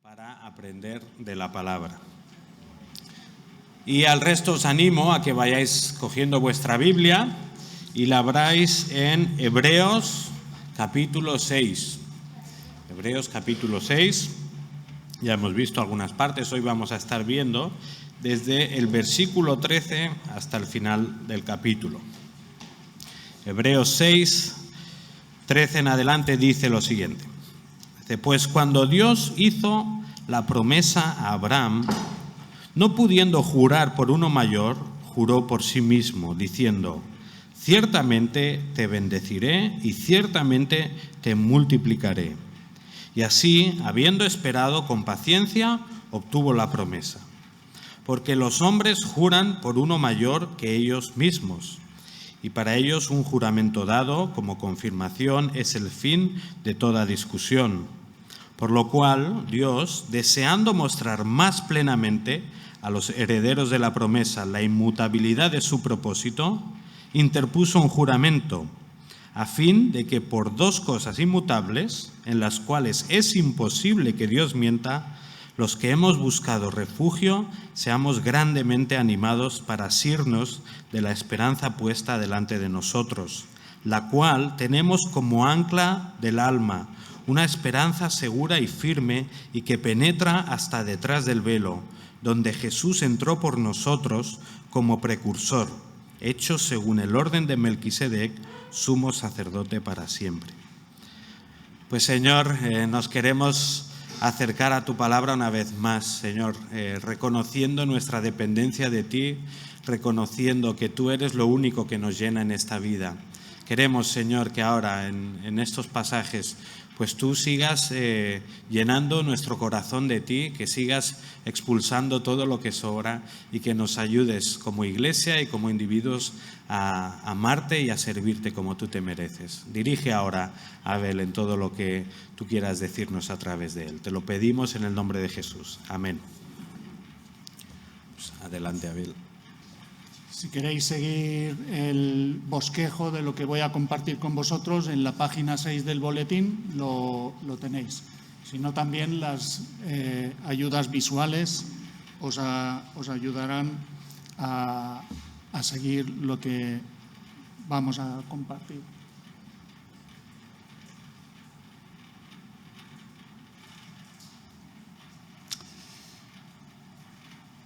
para aprender de la palabra. Y al resto os animo a que vayáis cogiendo vuestra Biblia y la abráis en Hebreos capítulo 6. Hebreos capítulo 6, ya hemos visto algunas partes, hoy vamos a estar viendo desde el versículo 13 hasta el final del capítulo. Hebreos 6, 13 en adelante dice lo siguiente. Dice, pues cuando Dios hizo la promesa a Abraham, no pudiendo jurar por uno mayor, juró por sí mismo, diciendo, ciertamente te bendeciré y ciertamente te multiplicaré. Y así, habiendo esperado con paciencia, obtuvo la promesa. Porque los hombres juran por uno mayor que ellos mismos, y para ellos un juramento dado como confirmación es el fin de toda discusión. Por lo cual, Dios, deseando mostrar más plenamente a los herederos de la promesa la inmutabilidad de su propósito, interpuso un juramento, a fin de que por dos cosas inmutables, en las cuales es imposible que Dios mienta, los que hemos buscado refugio seamos grandemente animados para asirnos de la esperanza puesta delante de nosotros, la cual tenemos como ancla del alma, una esperanza segura y firme y que penetra hasta detrás del velo, donde Jesús entró por nosotros como precursor, hecho según el orden de Melquisedec, sumo sacerdote para siempre. Pues Señor, nos queremos acercar a tu palabra una vez más, Señor, reconociendo nuestra dependencia de ti, reconociendo que tú eres lo único que nos llena en esta vida. Queremos, Señor, que ahora en estos pasajes pues tú sigas llenando nuestro corazón de ti, que sigas expulsando todo lo que sobra y que nos ayudes como iglesia y como individuos a amarte y a servirte como tú te mereces. Dirige ahora a Abel en todo lo que tú quieras decirnos a través de él. Te lo pedimos en el nombre de Jesús. Amén. Pues adelante, Abel. Si queréis seguir el bosquejo de lo que voy a compartir con vosotros, en la página 6 del boletín lo tenéis. Si no, también las ayudas visuales os ayudarán a seguir lo que vamos a compartir.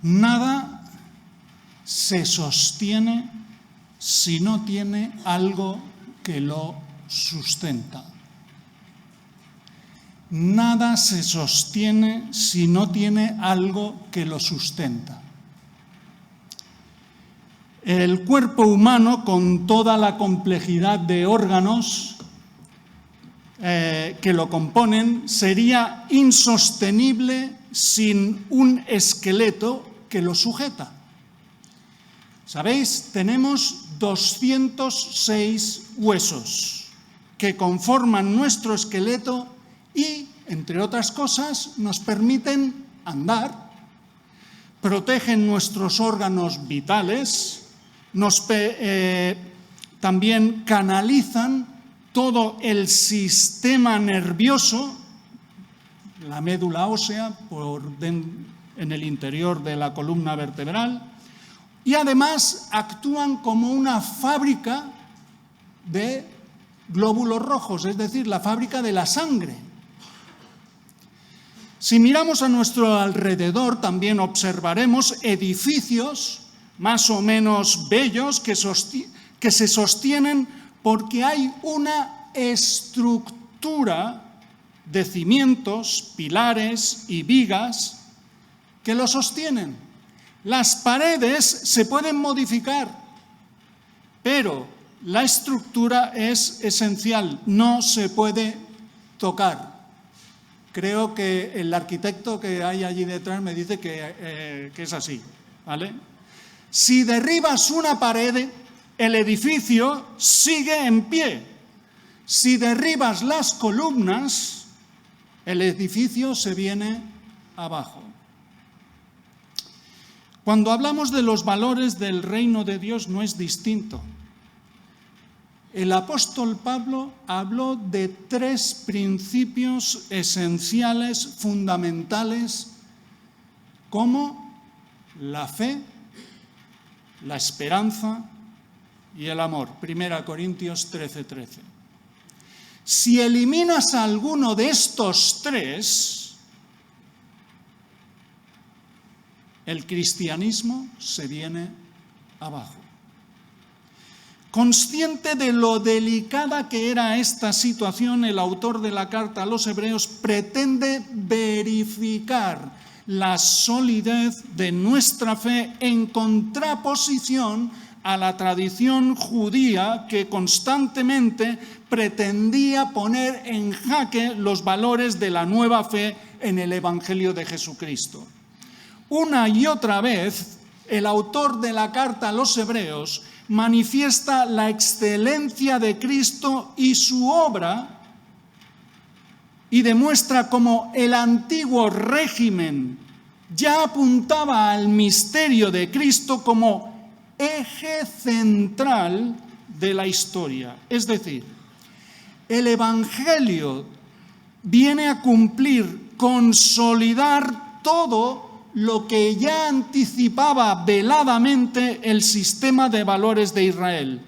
Nada se sostiene si no tiene algo que lo sustenta. Nada se sostiene si no tiene algo que lo sustenta. El cuerpo humano, con toda la complejidad de órganos que lo componen, sería insostenible sin un esqueleto que lo sujeta. ¿Sabéis? Tenemos 206 huesos que conforman nuestro esqueleto y, entre otras cosas, nos permiten andar, protegen nuestros órganos vitales, también canalizan todo el sistema nervioso, la médula ósea en el interior de la columna vertebral, y además actúan como una fábrica de glóbulos rojos, es decir, la fábrica de la sangre. Si miramos a nuestro alrededor, también observaremos edificios más o menos bellos que se sostienen porque hay una estructura de cimientos, pilares y vigas que lo sostienen. Las paredes se pueden modificar, pero la estructura es esencial, no se puede tocar. Creo que el arquitecto que hay allí detrás me dice que es así, ¿vale? Si derribas una pared, el edificio sigue en pie. Si derribas las columnas, el edificio se viene abajo. Cuando hablamos de los valores del reino de Dios no es distinto. el apóstol Pablo habló de 3 principios esenciales, fundamentales, como la fe, la esperanza y el amor. 1 Corintios 13:13. Si eliminas alguno de estos 3, el cristianismo se viene abajo. Consciente de lo delicada que era esta situación, el autor de la carta a los Hebreos pretende verificar la solidez de nuestra fe en contraposición a la tradición judía que constantemente pretendía poner en jaque los valores de la nueva fe en el Evangelio de Jesucristo. Una y otra vez, el autor de la carta a los Hebreos manifiesta la excelencia de Cristo y su obra y demuestra cómo el antiguo régimen ya apuntaba al misterio de Cristo como eje central de la historia. Es decir, el Evangelio viene a cumplir, consolidar todo lo que ya anticipaba veladamente el sistema de valores de Israel.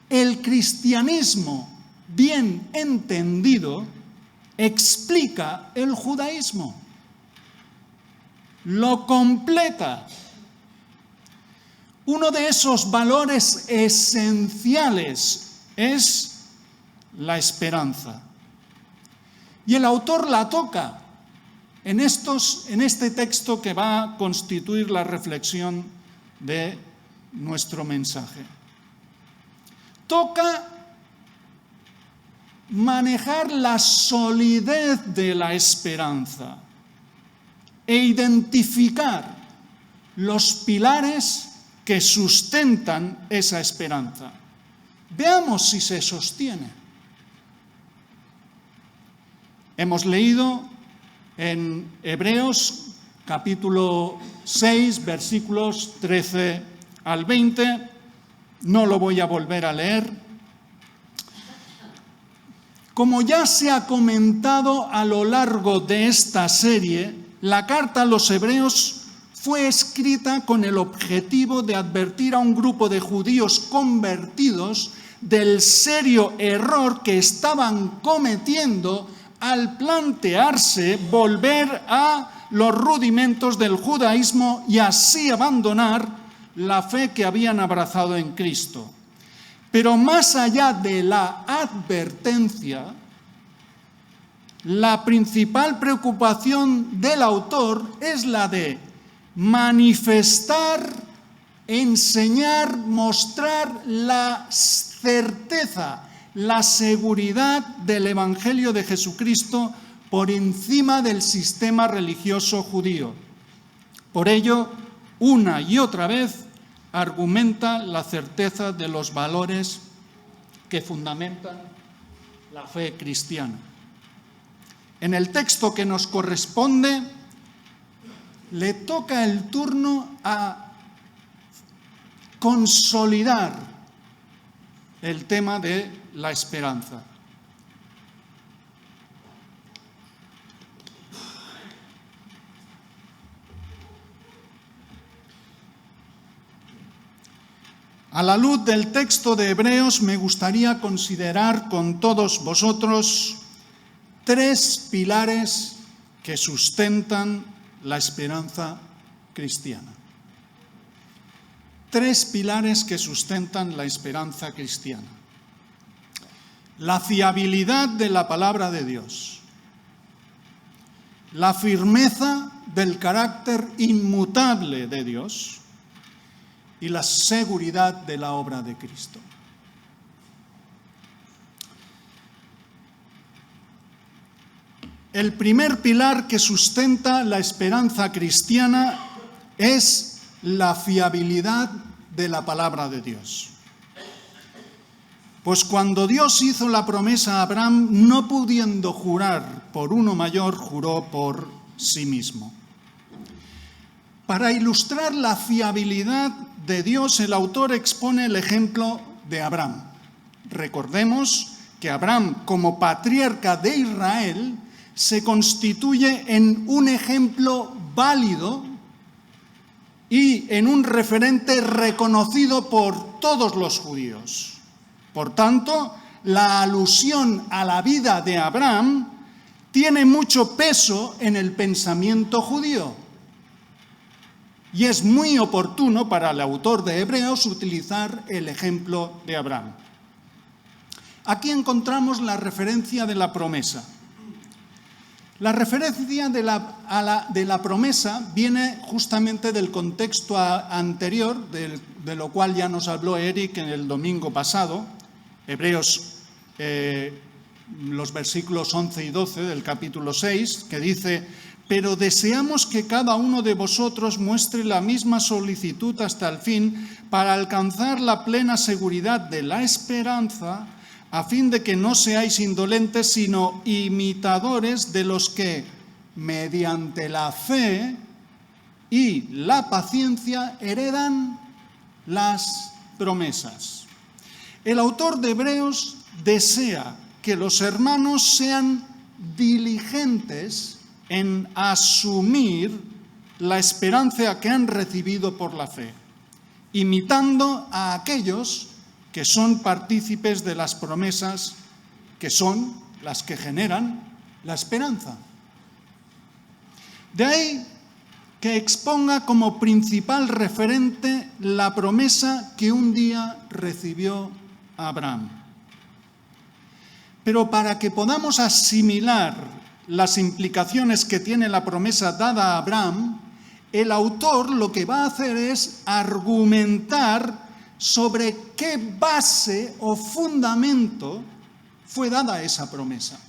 El cristianismo, bien entendido, explica el judaísmo, lo completa. Uno de esos valores esenciales es la esperanza. Y el autor la toca en este texto que va a constituir la reflexión de nuestro mensaje. Toca manejar la solidez de la esperanza e identificar los pilares que sustentan esa esperanza. Veamos si se sostiene. Hemos leído en Hebreos capítulo 6, versículos 13 al 20, no lo voy a volver a leer. Como ya se ha comentado a lo largo de esta serie, la carta a los Hebreos fue escrita con el objetivo de advertir a un grupo de judíos convertidos del serio error que estaban cometiendo al plantearse volver a los rudimentos del judaísmo y así abandonar la fe que habían abrazado en Cristo. Pero más allá de la advertencia, la principal preocupación del autor es la de manifestar, enseñar, mostrar la certeza, la seguridad del Evangelio de Jesucristo por encima del sistema religioso judío. Por ello, una y otra vez, argumenta la certeza de los valores que fundamentan la fe cristiana. En el texto que nos corresponde, le toca el turno a consolidar el tema de la esperanza. A la luz del texto de Hebreos, me gustaría considerar con todos vosotros 3 pilares que sustentan la esperanza cristiana. 3 pilares que sustentan la esperanza cristiana. La fiabilidad de la palabra de Dios, la firmeza del carácter inmutable de Dios y la seguridad de la obra de Cristo. El primer pilar que sustenta la esperanza cristiana es la fiabilidad de la palabra de Dios. Pues cuando Dios hizo la promesa a Abraham, no pudiendo jurar por uno mayor, juró por sí mismo. Para ilustrar la fiabilidad de Dios, el autor expone el ejemplo de Abraham. Recordemos que Abraham, como patriarca de Israel, se constituye en un ejemplo válido y en un referente reconocido por todos los judíos. Por tanto, la alusión a la vida de Abraham tiene mucho peso en el pensamiento judío. Y es muy oportuno para el autor de Hebreos utilizar el ejemplo de Abraham. Aquí encontramos la referencia de la promesa. La referencia de la promesa viene justamente del contexto anterior, de lo cual ya nos habló Eric en el domingo pasado, Hebreos, los versículos 11 y 12 del capítulo 6, que dice: «Pero deseamos que cada uno de vosotros muestre la misma solicitud hasta el fin para alcanzar la plena seguridad de la esperanza, a fin de que no seáis indolentes, sino imitadores de los que, mediante la fe y la paciencia, heredan las promesas». El autor de Hebreos desea que los hermanos sean diligentes en asumir la esperanza que han recibido por la fe, imitando a aquellos que son partícipes de las promesas, que son las que generan la esperanza. De ahí que exponga como principal referente la promesa que un día recibió Abraham. Pero para que podamos asimilar las implicaciones que tiene la promesa dada a Abraham, el autor lo que va a hacer es argumentar sobre qué base o fundamento fue dada esa promesa.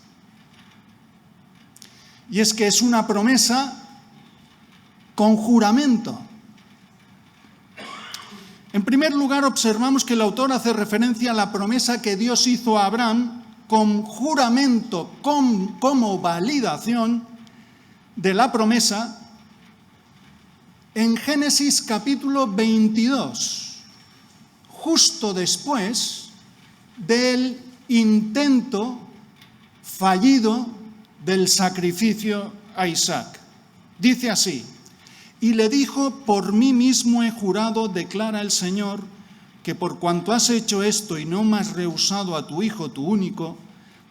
Y es que es una promesa con juramento. En primer lugar, observamos que el autor hace referencia a la promesa que Dios hizo a Abraham con juramento, como validación de la promesa en Génesis capítulo 22. Justo después del intento fallido del sacrificio a Isaac. Dice así: «Y le dijo: por mí mismo he jurado, declara el Señor, que por cuanto has hecho esto y no me has rehusado a tu hijo, tu único,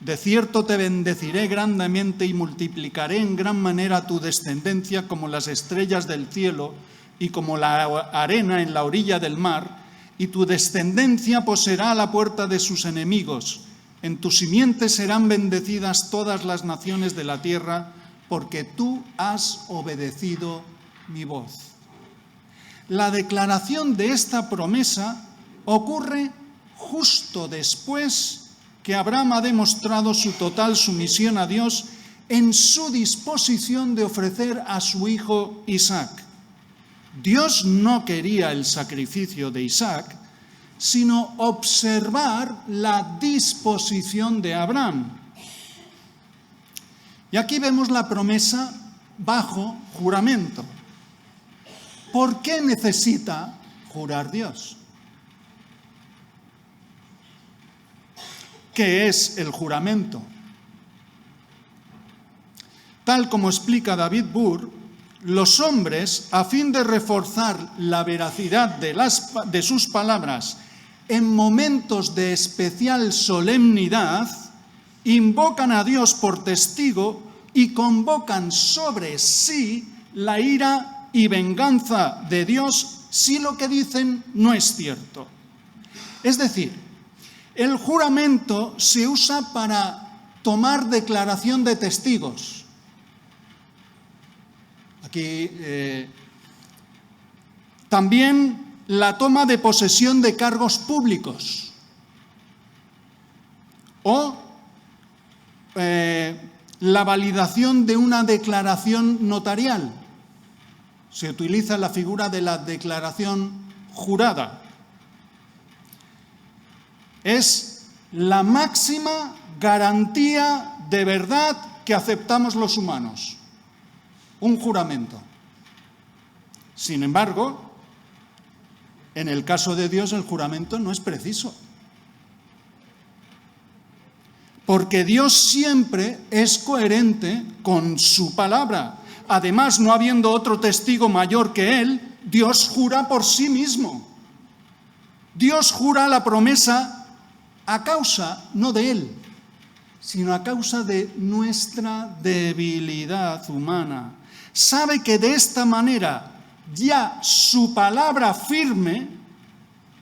de cierto te bendeciré grandemente y multiplicaré en gran manera tu descendencia como las estrellas del cielo y como la arena en la orilla del mar, y tu descendencia poseerá la puerta de sus enemigos. En tu simiente serán bendecidas todas las naciones de la tierra, porque tú has obedecido mi voz». La declaración de esta promesa ocurre justo después que Abraham ha demostrado su total sumisión a Dios en su disposición de ofrecer a su hijo Isaac. Dios no quería el sacrificio de Isaac, sino observar la disposición de Abraham. Y aquí vemos la promesa bajo juramento. ¿Por qué necesita jurar Dios? ¿Qué es el juramento? Tal como explica David Burr, los hombres, a fin de reforzar la veracidad de sus palabras en momentos de especial solemnidad, invocan a Dios por testigo y convocan sobre sí la ira y venganza de Dios si lo que dicen no es cierto. Es decir, el juramento se usa para tomar declaración de testigos. Aquí también la toma de posesión de cargos públicos o la validación de una declaración notarial. Se utiliza la figura de la declaración jurada. Es la máxima garantía de verdad que aceptamos los humanos. Un juramento. Sin embargo, en el caso de Dios el juramento no es preciso. porque Dios siempre es coherente con su palabra. Además, no habiendo otro testigo mayor que Él, Dios jura por sí mismo. Dios jura la promesa a causa, no de Él, sino a causa de nuestra debilidad humana. Sabe que de esta manera ya su palabra firme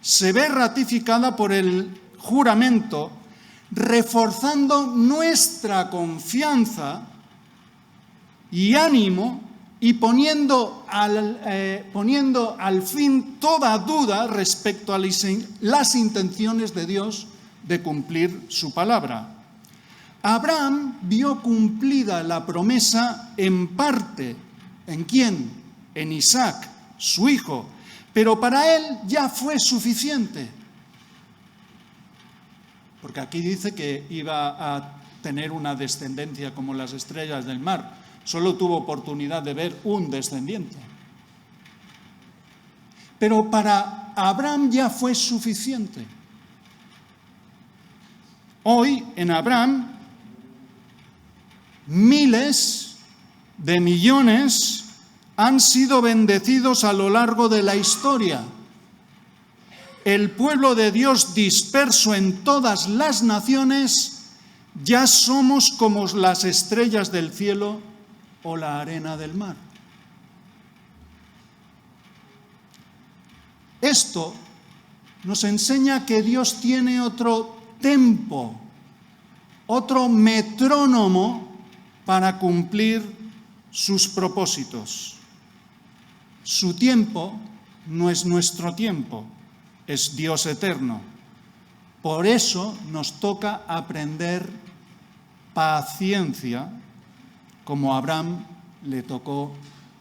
se ve ratificada por el juramento, reforzando nuestra confianza y ánimo y poniendo al fin toda duda respecto a las intenciones de Dios de cumplir su palabra. Abraham vio cumplida la promesa en parte. ¿En quién? En Isaac, su hijo. Pero para él ya fue suficiente. Porque aquí dice que iba a tener una descendencia como las estrellas del mar. Solo tuvo oportunidad de ver un descendiente. Pero para Abraham ya fue suficiente. Hoy en Abraham, miles de millones han sido bendecidos a lo largo de la historia. El pueblo de Dios disperso en todas las naciones, ya somos como las estrellas del cielo o la arena del mar. Esto nos enseña que Dios tiene otro tempo, otro metrónomo para cumplir sus propósitos. Su tiempo no es nuestro tiempo, es Dios eterno. Por eso nos toca aprender paciencia, como a Abraham le tocó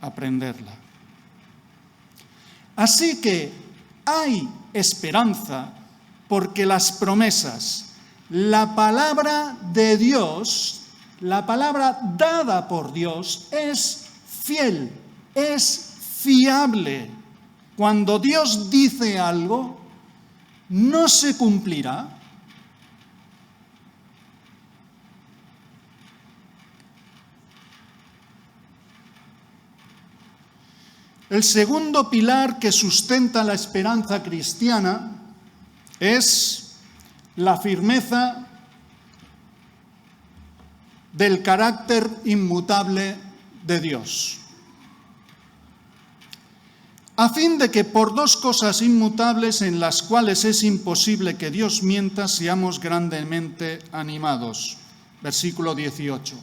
aprenderla. Así que hay esperanza porque las promesas, la palabra de Dios, la palabra dada por Dios es fiel, es fiable. Cuando Dios dice algo, no se cumplirá. El segundo pilar que sustenta la esperanza cristiana es la firmeza del carácter inmutable de Dios. A fin de que por dos cosas inmutables en las cuales es imposible que Dios mienta, seamos grandemente animados. Versículo 18.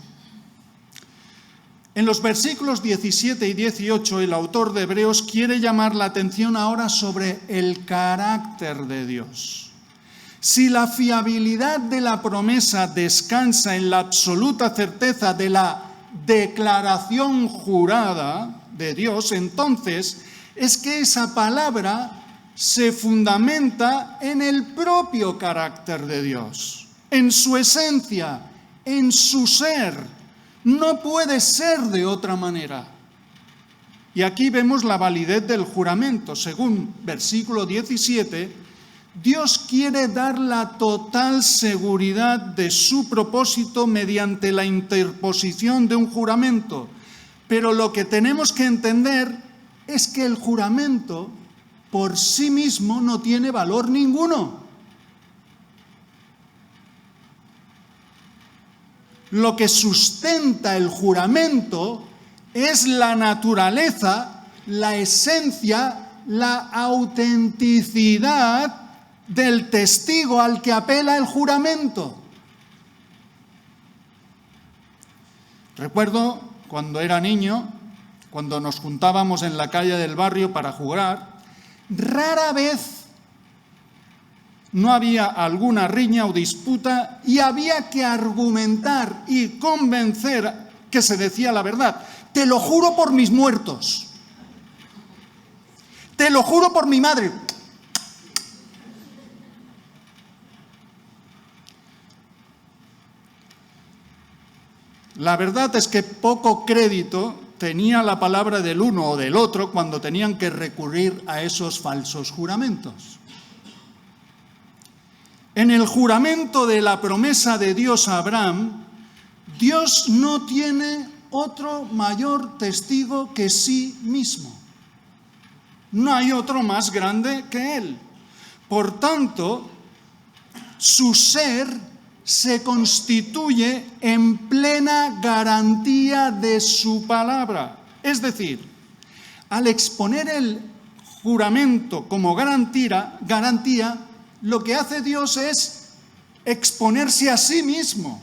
En los versículos 17 y 18, el autor de Hebreos quiere llamar la atención ahora sobre el carácter de Dios. Si la fiabilidad de la promesa descansa en la absoluta certeza de la declaración jurada de Dios, entonces es que esa palabra se fundamenta en el propio carácter de Dios, en su esencia, en su ser. No puede ser de otra manera. Y aquí vemos la validez del juramento. Según versículo 17, Dios quiere dar la total seguridad de su propósito mediante la interposición de un juramento. Pero lo que tenemos que entender es que el juramento por sí mismo no tiene valor ninguno. Lo que sustenta el juramento es la naturaleza, la esencia, la autenticidad del testigo al que apela el juramento. Recuerdo cuando era niño, cuando nos juntábamos en la calle del barrio para jugar, rara vez no había alguna riña o disputa y había que argumentar y convencer que se decía la verdad. Te lo juro por mis muertos. Te lo juro por mi madre. La verdad es que poco crédito tenía la palabra del uno o del otro cuando tenían que recurrir a esos falsos juramentos. En el juramento de la promesa de Dios a Abraham, Dios no tiene otro mayor testigo que sí mismo. No hay otro más grande que Él. Por tanto, su ser se constituye en plena garantía de su palabra. Es decir, al exponer el juramento como garantía, lo que hace Dios es exponerse a sí mismo.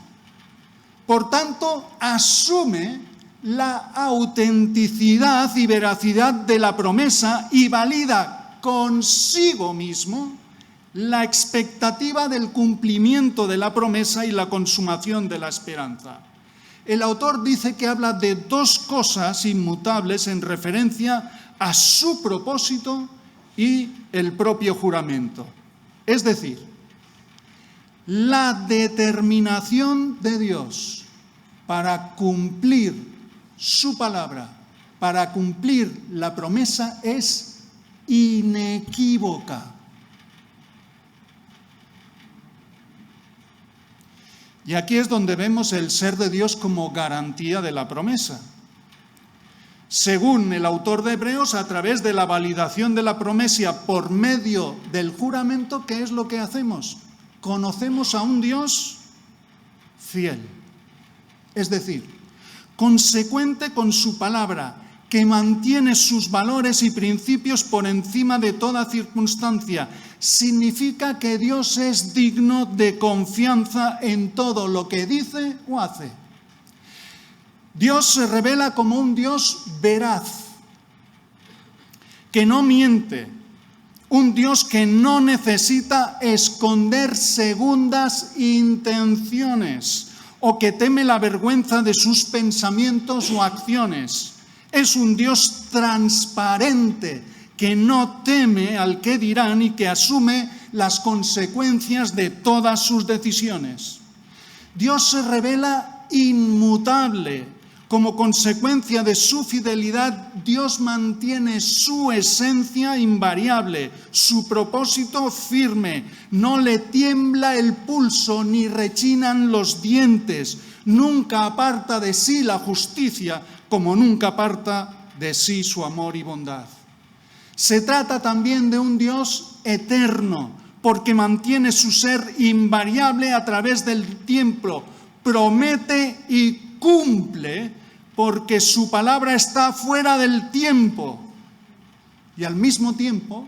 Por tanto, asume la autenticidad y veracidad de la promesa y valida consigo mismo la expectativa del cumplimiento de la promesa y la consumación de la esperanza. El autor dice que habla de dos cosas inmutables en referencia a su propósito y el propio juramento. Es decir, la determinación de Dios para cumplir su palabra, para cumplir la promesa, es inequívoca. Y aquí es donde vemos el ser de Dios como garantía de la promesa. Según el autor de Hebreos, a través de la validación de la promesa por medio del juramento, ¿qué es lo que hacemos? Conocemos a un Dios fiel. Es decir, consecuente con su palabra, que mantiene sus valores y principios por encima de toda circunstancia. Significa que Dios es digno de confianza en todo lo que dice o hace. Dios se revela como un Dios veraz, que no miente, un Dios que no necesita esconder segundas intenciones o que teme la vergüenza de sus pensamientos o acciones. Es un Dios transparente, que no teme al que dirán y que asume las consecuencias de todas sus decisiones. Dios se revela inmutable. Como consecuencia de su fidelidad, Dios mantiene su esencia invariable, su propósito firme. No le tiembla el pulso ni rechinan los dientes. Nunca aparta de sí la justicia, como nunca aparta de sí su amor y bondad. Se trata también de un Dios eterno, porque mantiene su ser invariable a través del tiempo. Promete y cumple, porque su palabra está fuera del tiempo y al mismo tiempo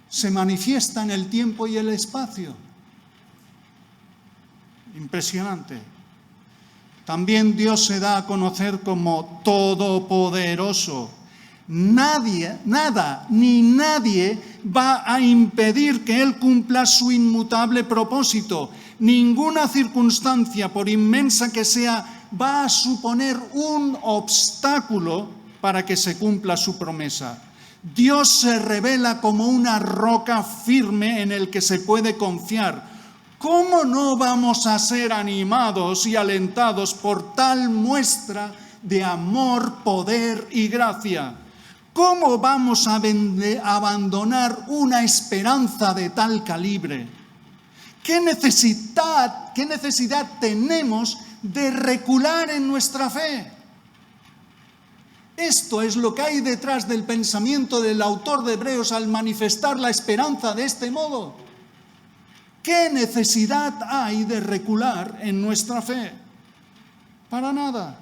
se manifiesta en el tiempo y el espacio. Impresionante. También Dios se da a conocer como todopoderoso. Nada ni nadie va a impedir que Él cumpla su inmutable propósito. Ninguna circunstancia, por inmensa que sea, va a suponer un obstáculo para que se cumpla su promesa. Dios se revela como una roca firme en el que se puede confiar. ¿Cómo no vamos a ser animados y alentados por tal muestra de amor, poder y gracia? ¿Cómo vamos a abandonar una esperanza de tal calibre? ¿Qué necesidad tenemos de recular en nuestra fe? Esto es lo que hay detrás del pensamiento del autor de Hebreos al manifestar la esperanza de este modo. ¿Qué necesidad hay de recular en nuestra fe? Para nada.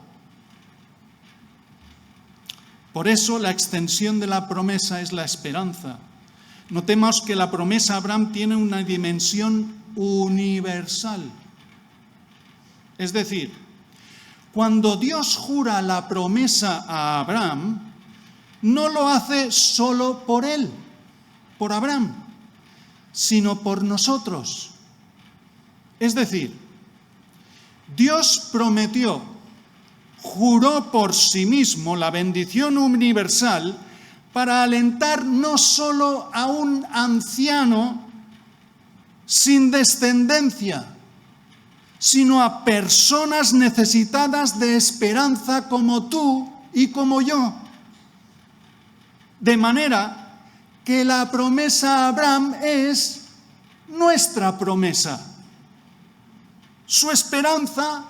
Por eso la extensión de la promesa es la esperanza. Notemos que la promesa a Abraham tiene una dimensión universal. Es decir, cuando Dios jura la promesa a Abraham, no lo hace solo por él, por Abraham, sino por nosotros. Es decir, Dios prometió, juró por sí mismo la bendición universal para alentar no solo a un anciano sin descendencia, sino a personas necesitadas de esperanza como tú y como yo. De manera que la promesa a Abraham es nuestra promesa. Su esperanza,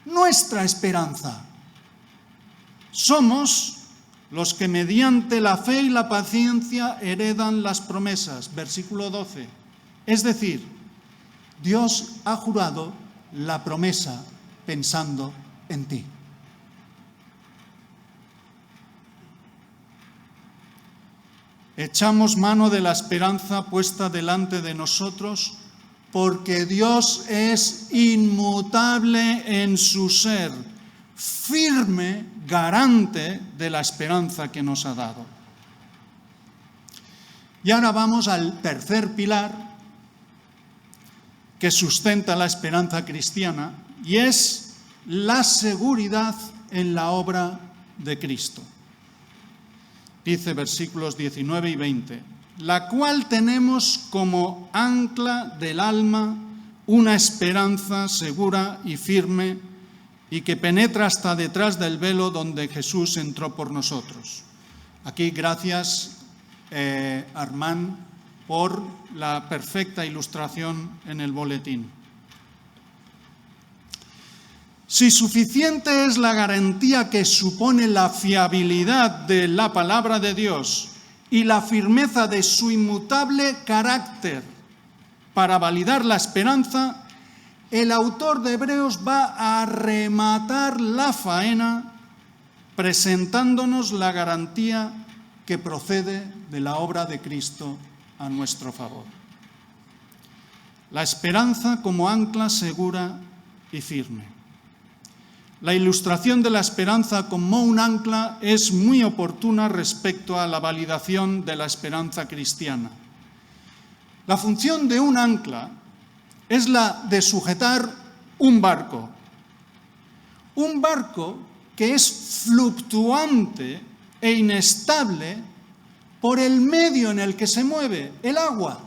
nuestra esperanza. Somos los que mediante la fe y la paciencia heredan las promesas. Versículo 12. Es decir, Dios ha jurado la promesa pensando en ti. Echamos mano de la esperanza puesta delante de nosotros, porque Dios es inmutable en su ser, firme, garante de la esperanza que nos ha dado. Y ahora vamos al tercer pilar que sustenta la esperanza cristiana, y es la seguridad en la obra de Cristo. Dice versículos 19 y 20, la cual tenemos como ancla del alma una esperanza segura y firme y que penetra hasta detrás del velo donde Jesús entró por nosotros. Aquí gracias, Armand, por la perfecta ilustración en el boletín. Si suficiente es la garantía que supone la fiabilidad de la palabra de Dios y la firmeza de su inmutable carácter para validar la esperanza, el autor de Hebreos va a rematar la faena presentándonos la garantía que procede de la obra de Cristo a nuestro favor. La esperanza como ancla segura y firme. La ilustración de la esperanza como un ancla es muy oportuna respecto a la validación de la esperanza cristiana. La función de un ancla es la de sujetar un barco que es fluctuante e inestable por el medio en el que se mueve, el agua.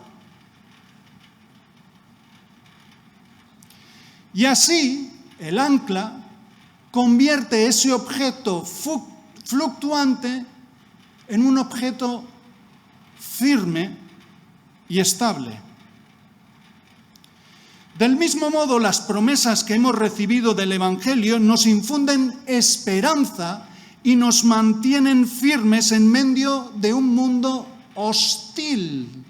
Y así, el ancla convierte ese objeto fluctuante en un objeto firme y estable. Del mismo modo, las promesas que hemos recibido del Evangelio nos infunden esperanza y nos mantienen firmes en medio de un mundo hostil.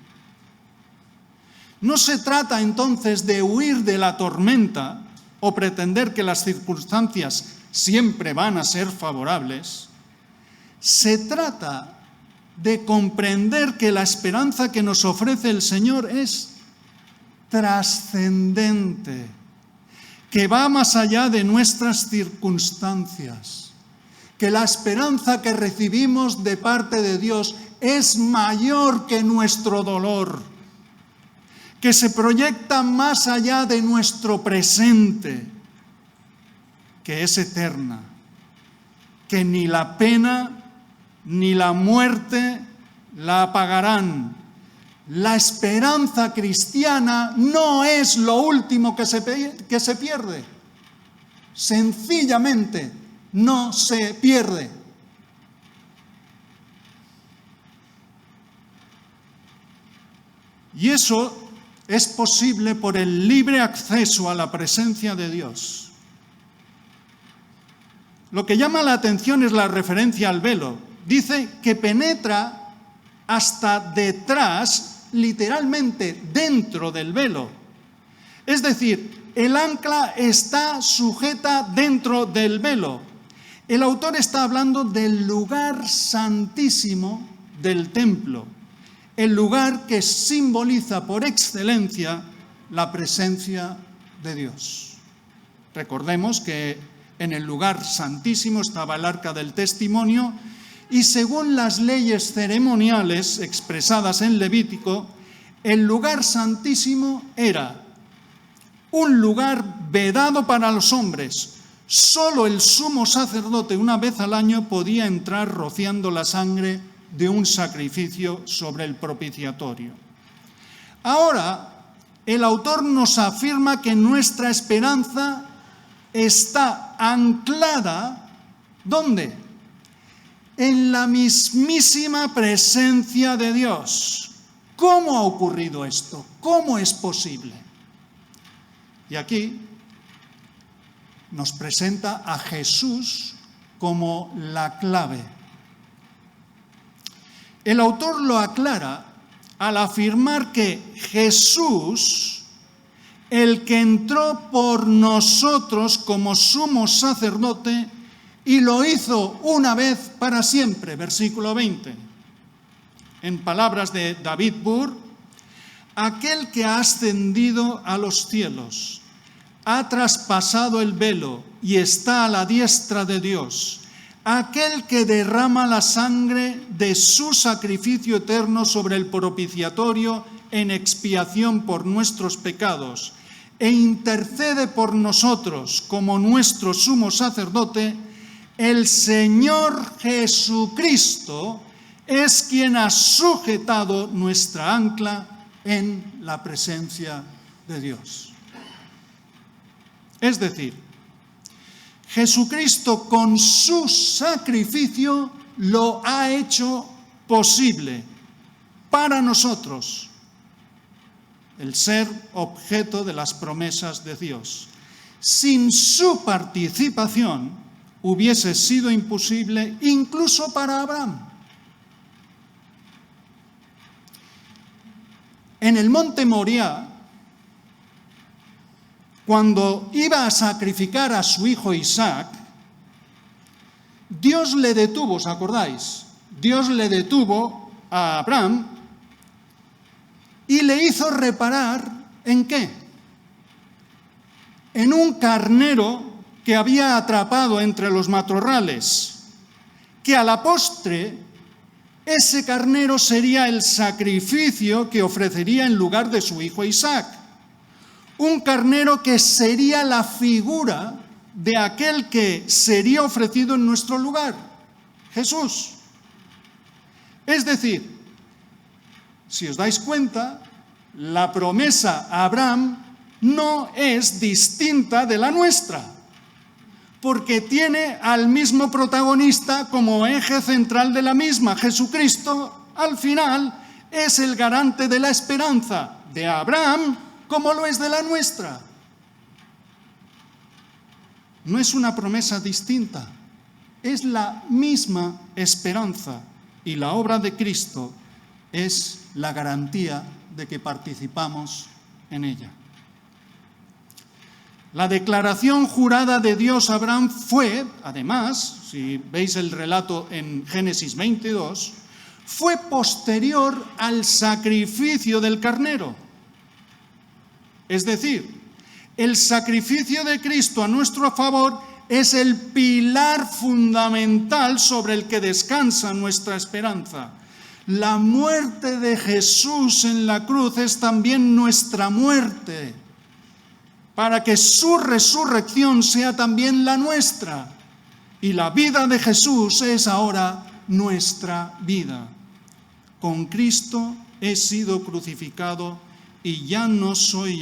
No se trata entonces de huir de la tormenta o pretender que las circunstancias siempre van a ser favorables. Se trata de comprender que la esperanza que nos ofrece el Señor es trascendente, que va más allá de nuestras circunstancias, que la esperanza que recibimos de parte de Dios es mayor que nuestro dolor, que se proyecta más allá de nuestro presente, que es eterna, que ni la pena ni la muerte la apagarán. La esperanza cristiana no es lo último que se pierde. Sencillamente no se pierde. Y eso es posible por el libre acceso a la presencia de Dios. Lo que llama la atención es la referencia al velo. Dice que penetra hasta detrás, literalmente dentro del velo. Es decir, el ancla está sujeta dentro del velo. El autor está hablando del lugar santísimo del templo, el lugar que simboliza por excelencia la presencia de Dios. Recordemos que en el lugar santísimo estaba el arca del testimonio y según las leyes ceremoniales expresadas en Levítico, el lugar santísimo era un lugar vedado para los hombres. Solo el sumo sacerdote una vez al año podía entrar rociando la sangre de un sacrificio sobre el propiciatorio. Ahora, el autor nos afirma que nuestra esperanza está anclada, ¿dónde? En la mismísima presencia de Dios. ¿Cómo ha ocurrido esto? ¿Cómo es posible? Y aquí nos presenta a Jesús como la clave. El autor lo aclara al afirmar que Jesús, el que entró por nosotros como sumo sacerdote y lo hizo una vez para siempre, versículo 20. En palabras de David Burr, aquel que ha ascendido a los cielos, ha traspasado el velo y está a la diestra de Dios, aquel que derrama la sangre de su sacrificio eterno sobre el propiciatorio en expiación por nuestros pecados e intercede por nosotros como nuestro sumo sacerdote, el Señor Jesucristo es quien ha sujetado nuestra ancla en la presencia de Dios. Es decir, Jesucristo con su sacrificio lo ha hecho posible para nosotros, el ser objeto de las promesas de Dios. Sin su participación hubiese sido imposible incluso para Abraham. En el monte Moriah, cuando iba a sacrificar a su hijo Isaac, Dios le detuvo, ¿os acordáis? Dios le detuvo a Abraham y le hizo reparar ¿en qué? En un carnero que había atrapado entre los matorrales, que a la postre ese carnero sería el sacrificio que ofrecería en lugar de su hijo Isaac. Un carnero que sería la figura de aquel que sería ofrecido en nuestro lugar, Jesús. Es decir, si os dais cuenta, la promesa a Abraham no es distinta de la nuestra, porque tiene al mismo protagonista como eje central de la misma. Jesucristo, al final, es el garante de la esperanza de Abraham como lo es de la nuestra. No es una promesa distinta, es la misma esperanza, y la obra de Cristo es la garantía de que participamos en ella. La declaración jurada de Dios a Abraham fue, además, si veis el relato en Génesis 22, fue posterior al sacrificio del carnero. Es decir, el sacrificio de Cristo a nuestro favor es el pilar fundamental sobre el que descansa nuestra esperanza. La muerte de Jesús en la cruz es también nuestra muerte, para que su resurrección sea también la nuestra. Y la vida de Jesús es ahora nuestra vida. Con Cristo he sido crucificado y ya no soy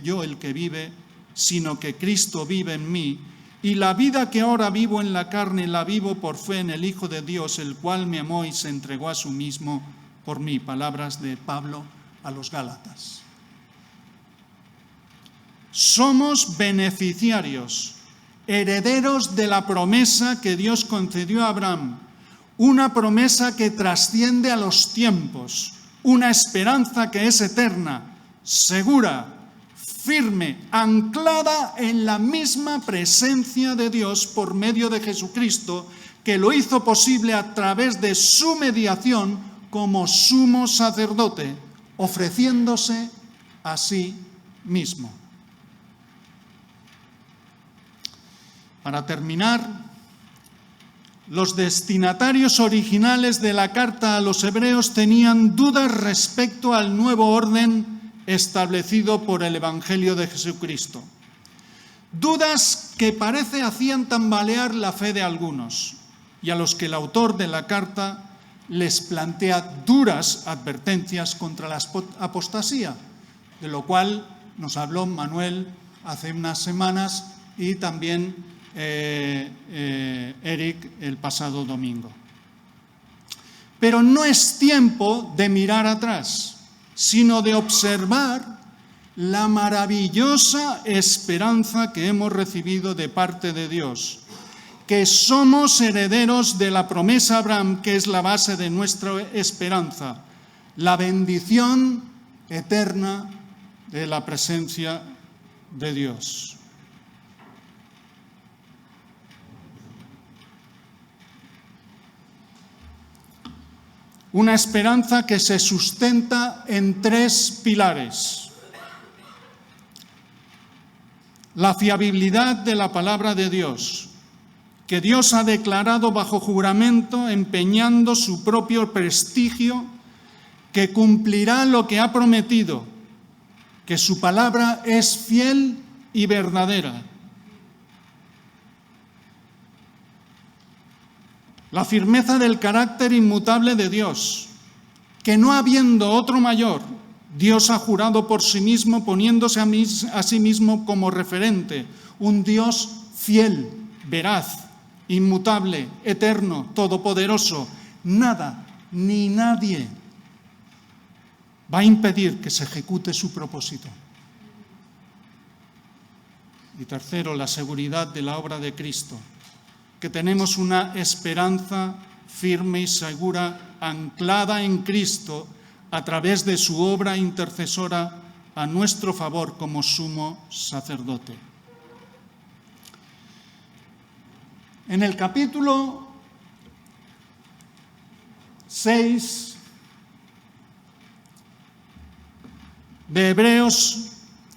yo el que vive, sino que Cristo vive en mí. Y la vida que ahora vivo en la carne la vivo por fe en el Hijo de Dios, el cual me amó y se entregó a sí mismo por mí. Palabras de Pablo a los Gálatas. Somos beneficiarios, herederos de la promesa que Dios concedió a Abraham, una promesa que trasciende a los tiempos, una esperanza que es eterna, segura, firme, anclada en la misma presencia de Dios por medio de Jesucristo, que lo hizo posible a través de su mediación como sumo sacerdote, ofreciéndose a sí mismo. Para terminar, los destinatarios originales de la carta a los hebreos tenían dudas respecto al nuevo orden establecido por el Evangelio de Jesucristo. Dudas que parece hacían tambalear la fe de algunos y a los que el autor de la carta les plantea duras advertencias contra la apostasía, de lo cual nos habló Manuel hace unas semanas y también Eric el pasado domingo. Pero no es tiempo de mirar atrás. sino de observar la maravillosa esperanza que hemos recibido de parte de Dios, que somos herederos de la promesa de Abraham, que es la base de nuestra esperanza, la bendición eterna de la presencia de Dios. Una esperanza que se sustenta en 3 pilares. La fiabilidad de la palabra de Dios, que Dios ha declarado bajo juramento, empeñando su propio prestigio, que cumplirá lo que ha prometido, que su palabra es fiel y verdadera. La firmeza del carácter inmutable de Dios, que no habiendo otro mayor, Dios ha jurado por sí mismo, poniéndose a sí mismo como referente, un Dios fiel, veraz, inmutable, eterno, todopoderoso. Nada ni nadie va a impedir que se ejecute su propósito. Y tercero, la seguridad de la obra de Cristo, que tenemos una esperanza firme y segura, anclada en Cristo, a través de su obra intercesora a nuestro favor como sumo sacerdote. En el capítulo 6 de Hebreos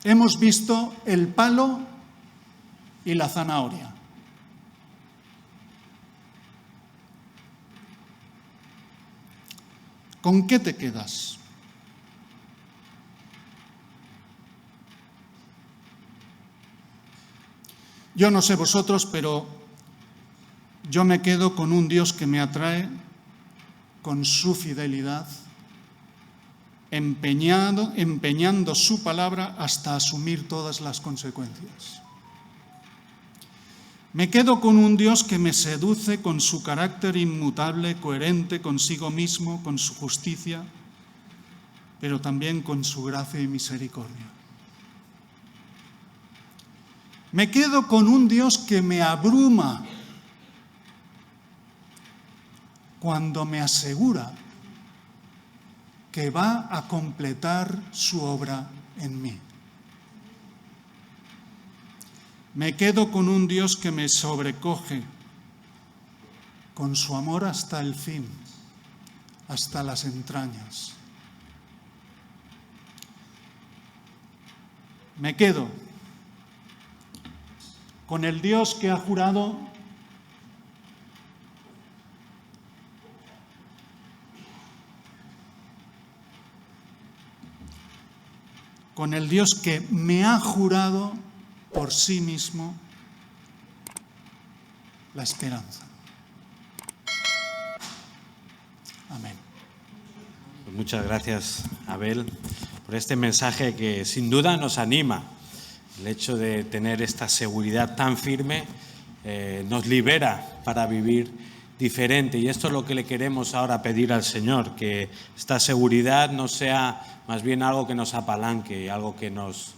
hemos visto el palo y la zanahoria. ¿Con qué te quedas? Yo no sé vosotros, pero yo me quedo con un Dios que me atrae con su fidelidad, empeñando su palabra hasta asumir todas las consecuencias. Me quedo con un Dios que me seduce con su carácter inmutable, coherente consigo mismo, con su justicia, pero también con su gracia y misericordia. Me quedo con un Dios que me abruma cuando me asegura que va a completar su obra en mí. Me quedo con un Dios que me sobrecoge con su amor hasta el fin, hasta las entrañas. Me quedo con el Dios que ha jurado con el Dios que me ha jurado por sí mismo la esperanza. Amén. Pues muchas gracias, Abel, por este mensaje que sin duda nos anima. El hecho de tener esta seguridad tan firme nos libera para vivir diferente. Y esto es lo que le queremos ahora pedir al Señor, que esta seguridad no sea más bien algo que nos apalanque, algo que nos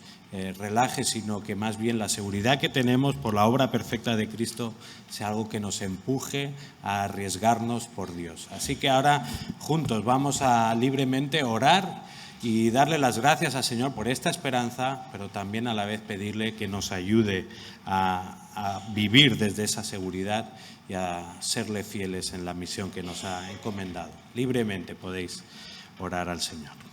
relaje, sino que más bien la seguridad que tenemos por la obra perfecta de Cristo sea algo que nos empuje a arriesgarnos por Dios. Así que ahora juntos vamos a libremente orar y darle las gracias al Señor por esta esperanza, pero también a la vez pedirle que nos ayude a vivir desde esa seguridad y a serle fieles en la misión que nos ha encomendado. Libremente podéis orar al Señor.